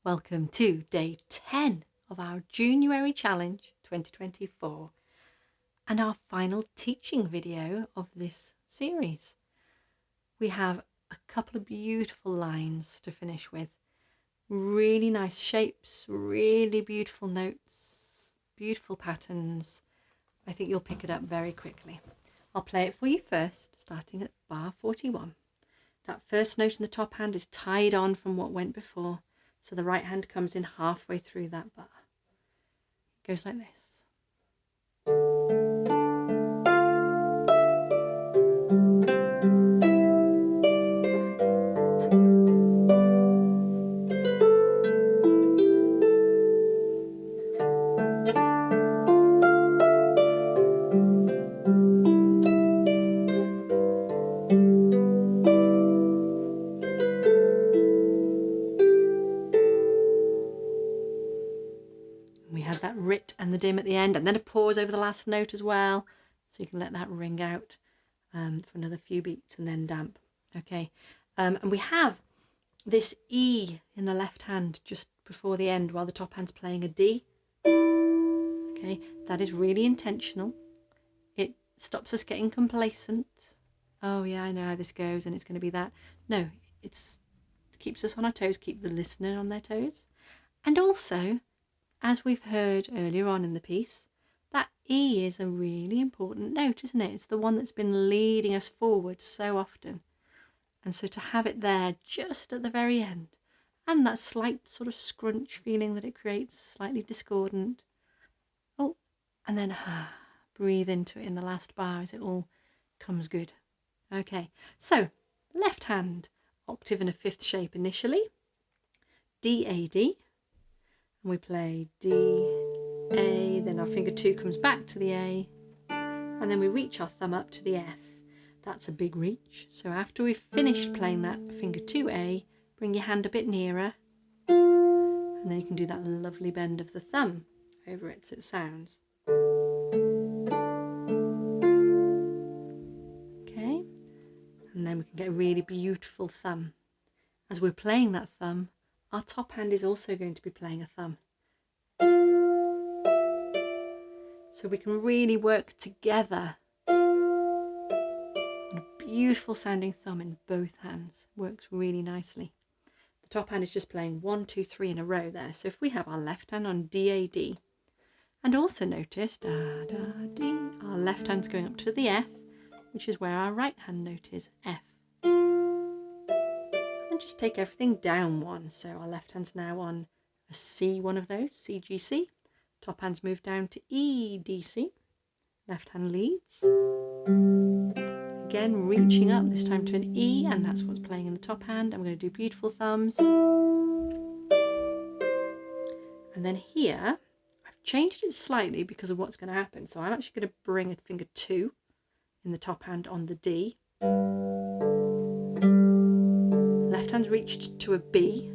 Welcome to day 10 of our JuNEWary Challenge 2024 and our final teaching video of this series. We have a couple of beautiful lines to finish with, really nice shapes, really beautiful notes, beautiful patterns. I think you'll pick it up very quickly. I'll play it for you first, starting at bar 41. That first note in the top hand is tied on from what went before. So the right hand comes in halfway through that bar. It goes like this. We had that rit and the dim at the end, and then a pause over the last note as well, so you can let that ring out for another few beats and then damp. Okay, and we have this E in the left hand just before the end while the top hand's playing a D. Okay, that is really intentional. It stops us getting complacent. Oh yeah, I know how this goes and it's going to be that. No, it keeps us on our toes, keep the listener on their toes. And also, as we've heard earlier on in the piece, that E is a really important note, isn't it? It's the one that's been leading us forward so often. And so to have it there just at the very end, and that slight sort of scrunch feeling that it creates, slightly discordant. Oh, and then breathe into it in the last bar as it all comes good. Okay, so left hand, octave in a fifth shape initially, D, A, D. And we play D, A, then our finger 2 comes back to the A, and then we reach our thumb up to the F. That's a big reach. So after we've finished playing that finger 2A, bring your hand a bit nearer, and then you can do that lovely bend of the thumb over it so it sounds. Okay, and then we can get a really beautiful thumb. As we're playing that thumb, our top hand is also going to be playing a thumb. So we can really work together on a beautiful sounding thumb in both hands. Works really nicely. The top hand is just playing 1, 2, 3 in a row there. So if we have our left hand on D, A, D, and also notice da, da, D, our left hand's going up to the F, which is where our right hand note is, F. Just take everything down one, so our left hand's now on a C, one of those, C, G, C. Top hand's moved down to E, D, C. Left hand leads. Again, reaching up, this time to an E, and that's what's playing in the top hand. I'm going to do beautiful thumbs. And then here, I've changed it slightly because of what's going to happen. So I'm actually going to bring a finger 2 in the top hand on the D. Left hand's reached to a B,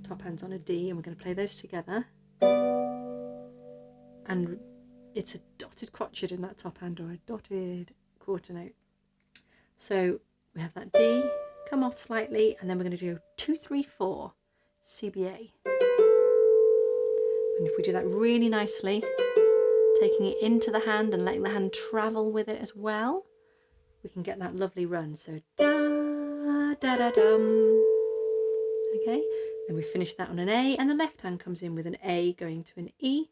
top hand's on a D, and we're going to play those together. And it's a dotted crotchet in that top hand, or a dotted quarter note. So we have that D, come off slightly, and then we're going to do 2, 3, 4, CBA. And if we do that really nicely, taking it into the hand and letting the hand travel with it as well, we can get that lovely run. So da da da dum. Okay, then we finish that on an A, and the left hand comes in with an A going to an E,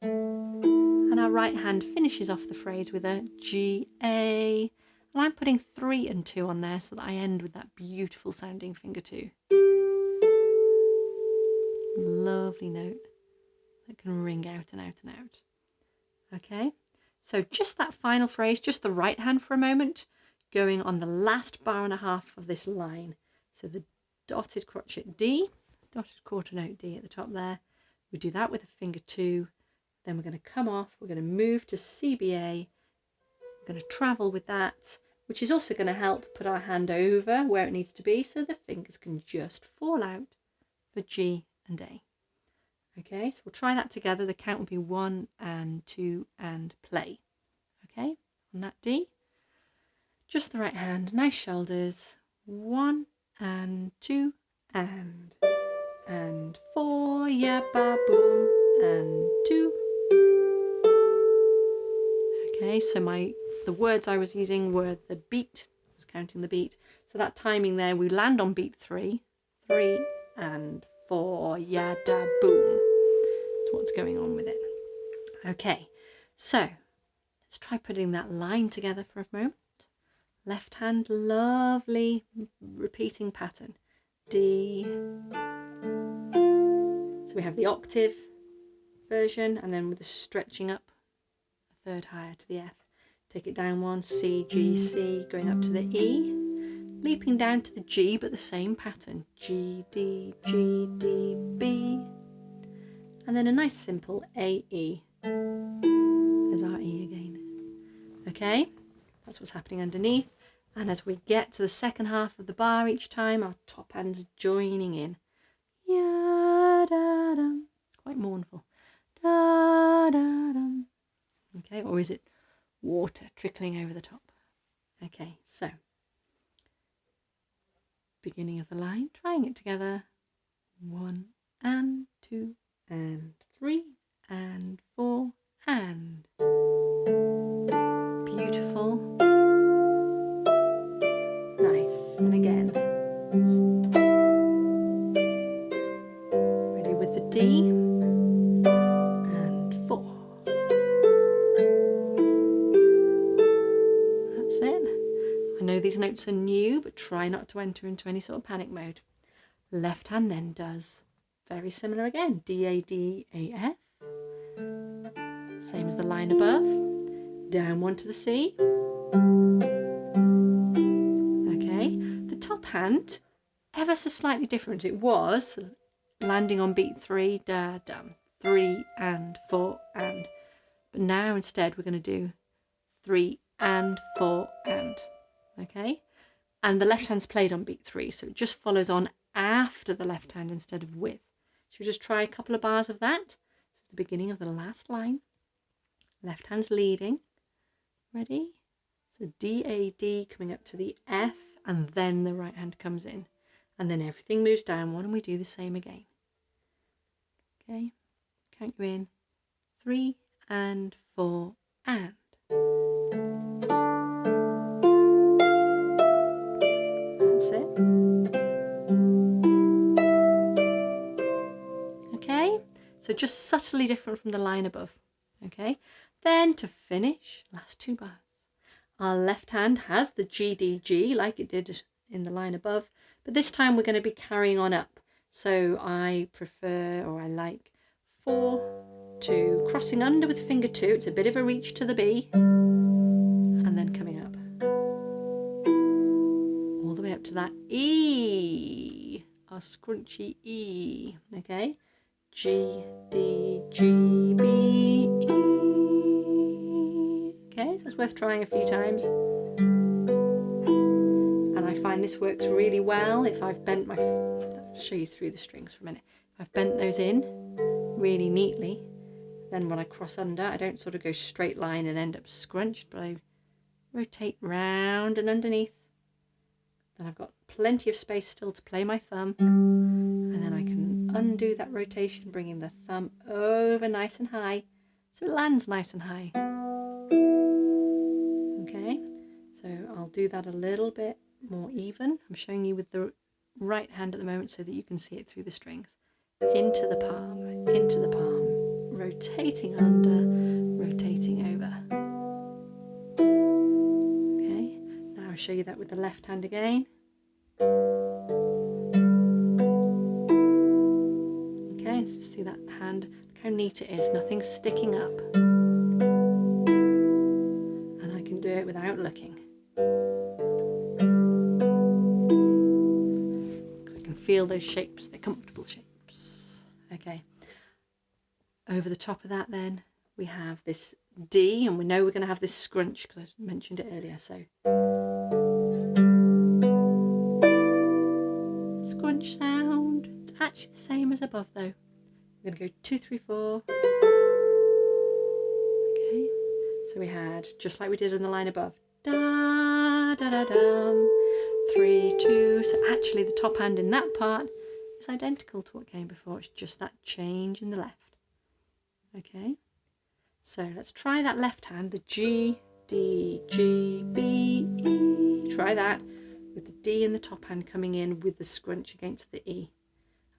and our right hand finishes off the phrase with a G, A, and I'm putting 3 and 2 on there so that I end with that beautiful sounding finger 2. Lovely note that can ring out and out and out. Okay, so just that final phrase, just the right hand for a moment, going on the last bar and a half of this line. So the dotted crotchet D, dotted quarter note D at the top there. We do that with a finger 2. Then we're going to come off. We're going to move to CBA. We're going to travel with that, which is also going to help put our hand over where it needs to be so the fingers can just fall out for G and A. Okay, so we'll try that together. The count will be 1 and 2 and play. Okay, on that D. Just the right hand, nice shoulders. 1 and 2 and. and 4, yeah, ba, boom, and 2. Okay, so the words I was using were the beat. I was counting the beat. So that timing there, we land on beat 3, 3 and 4, yeah, da, boom. That's what's going on with it. Okay, so let's try putting that line together for a moment. Left hand, lovely repeating pattern. D. So we have the octave version, and then with the stretching up a third higher to the F. Take it down 1, C, G, C, going up to the E, leaping down to the G, but the same pattern. G, D, G, D, B, and then a nice simple A, E. There's our E again. Okay, that's what's happening underneath. And as we get to the second half of the bar each time, our top hand's joining in. Ya da dum. It's quite mournful. Da da dum. Okay, or is it water trickling over the top? Okay, so beginning of the line, trying it together. 1 and 2 and 3 and 4 and beautiful. Nice. And again. Ready with the D and 4. That's it. I know these notes are new, but try not to enter into any sort of panic mode. Left hand then does very similar again. D, A, D, A, F. Same as the line above. Down 1 to the C. Okay. The top hand, ever so slightly different. It was landing on beat 3, da, dum, 3 and 4 and. But now instead we're going to do 3 and 4 and. Okay. And the left hand's played on beat 3, so it just follows on after the left hand instead of with. Should we just try a couple of bars of that? This is the beginning of the last line. Left hand's leading. Ready? So D, A, D coming up to the F, and then the right hand comes in. And then everything moves down 1, and we do the same again. Okay, count you in. 3 and 4 and. That's it. Okay, so just subtly different from the line above. Okay, then to finish, last 2 bars. Our left hand has the G, D, G like it did in the line above, but this time we're going to be carrying on up. So I prefer, or I like 4, 2, crossing under with finger 2. It's a bit of a reach to the B, and then coming up. All the way up to that E, our scrunchy E, okay? G, D, G, B, E. Okay, so it's worth trying a few times. And I find this works really well if I've bent my... I'll show you through the strings for a minute. If I've bent those in really neatly, then when I cross under, I don't sort of go straight line and end up scrunched, but I rotate round and underneath. Then I've got plenty of space still to play my thumb, and then I can undo that rotation, bringing the thumb over nice and high so it lands nice and high. Okay, so I'll do that a little bit more even. I'm showing you with the right hand at the moment so that you can see it through the strings. Into the palm, rotating under, rotating over. Okay, now I'll show you that with the left hand again. Okay, so see that hand, look how neat it is, nothing's sticking up. And I can do it without looking. I can feel those shapes, they're comfortable shapes. Okay, over the top of that then we have this D, and we know we're going to have this scrunch because I mentioned it earlier, so scrunch sound. It's actually the same as above though. We're going to go 2, 3, 4. Okay, so we had, just like we did on the line above, da da da dum, 3, 2. So actually the top hand in that part is identical to what came before. It's just that change in the left. Okay, so let's try that left hand, the G, D, G, B, E. Try that with the D in the top hand coming in with the scrunch against the E.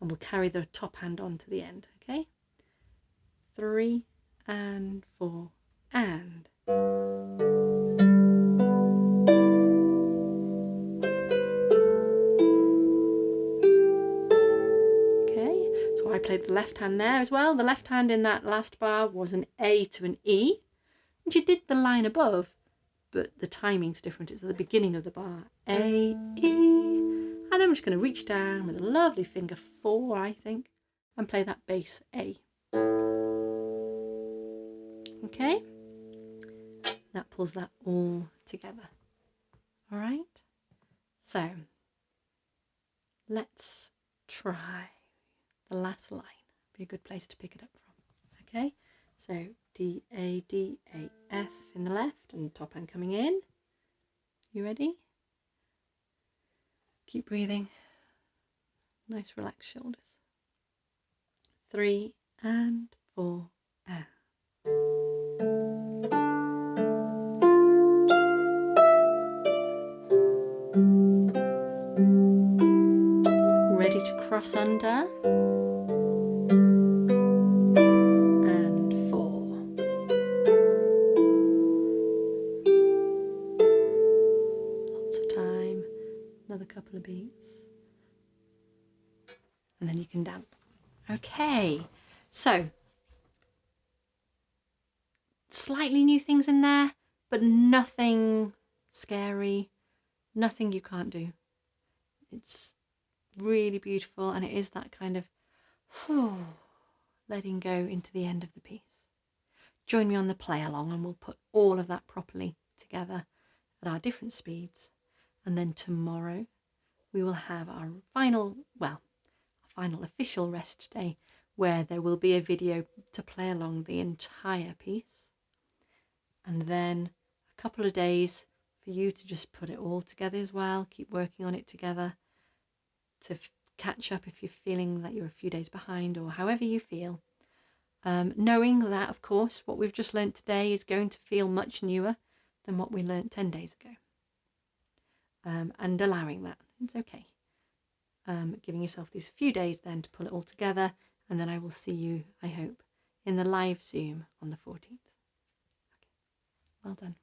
And we'll carry the top hand on to the end, okay? 3 and 4 and. Okay, so I played the left hand there as well. The left hand in that last bar was an A to an E. And you did the line above, but the timing's different. It's at the beginning of the bar. A, E. And then I'm just going to reach down with a lovely finger 4, I think, and play that bass A. Okay, that pulls that all together. All right, so let's try the last line. Be a good place to pick it up from. Okay, so D, A, D, A, F in the left and top hand coming in. You ready? Keep breathing. Nice relaxed shoulders. 3 and 4 and. Ready to cross under. And 4. Lots of time. Another couple of beats. And then you can damp. Okay, so slightly new things in there, but nothing scary, nothing you can't do. It's really beautiful, and it is that kind of letting go into the end of the piece. Join me on the play along and we'll put all of that properly together at our different speeds, and then tomorrow we will have our final official rest day, where there will be a video to play along the entire piece, and then a couple of days for you to just put it all together as well, keep working on it together, to catch up if you're feeling that you're a few days behind, or however you feel, knowing that of course what we've just learnt today is going to feel much newer than what we learnt 10 days ago, and allowing that. It's okay. Giving yourself these few days then to pull it all together, and then I will see you, I hope, in the live Zoom on the 14th. Okay. Well done.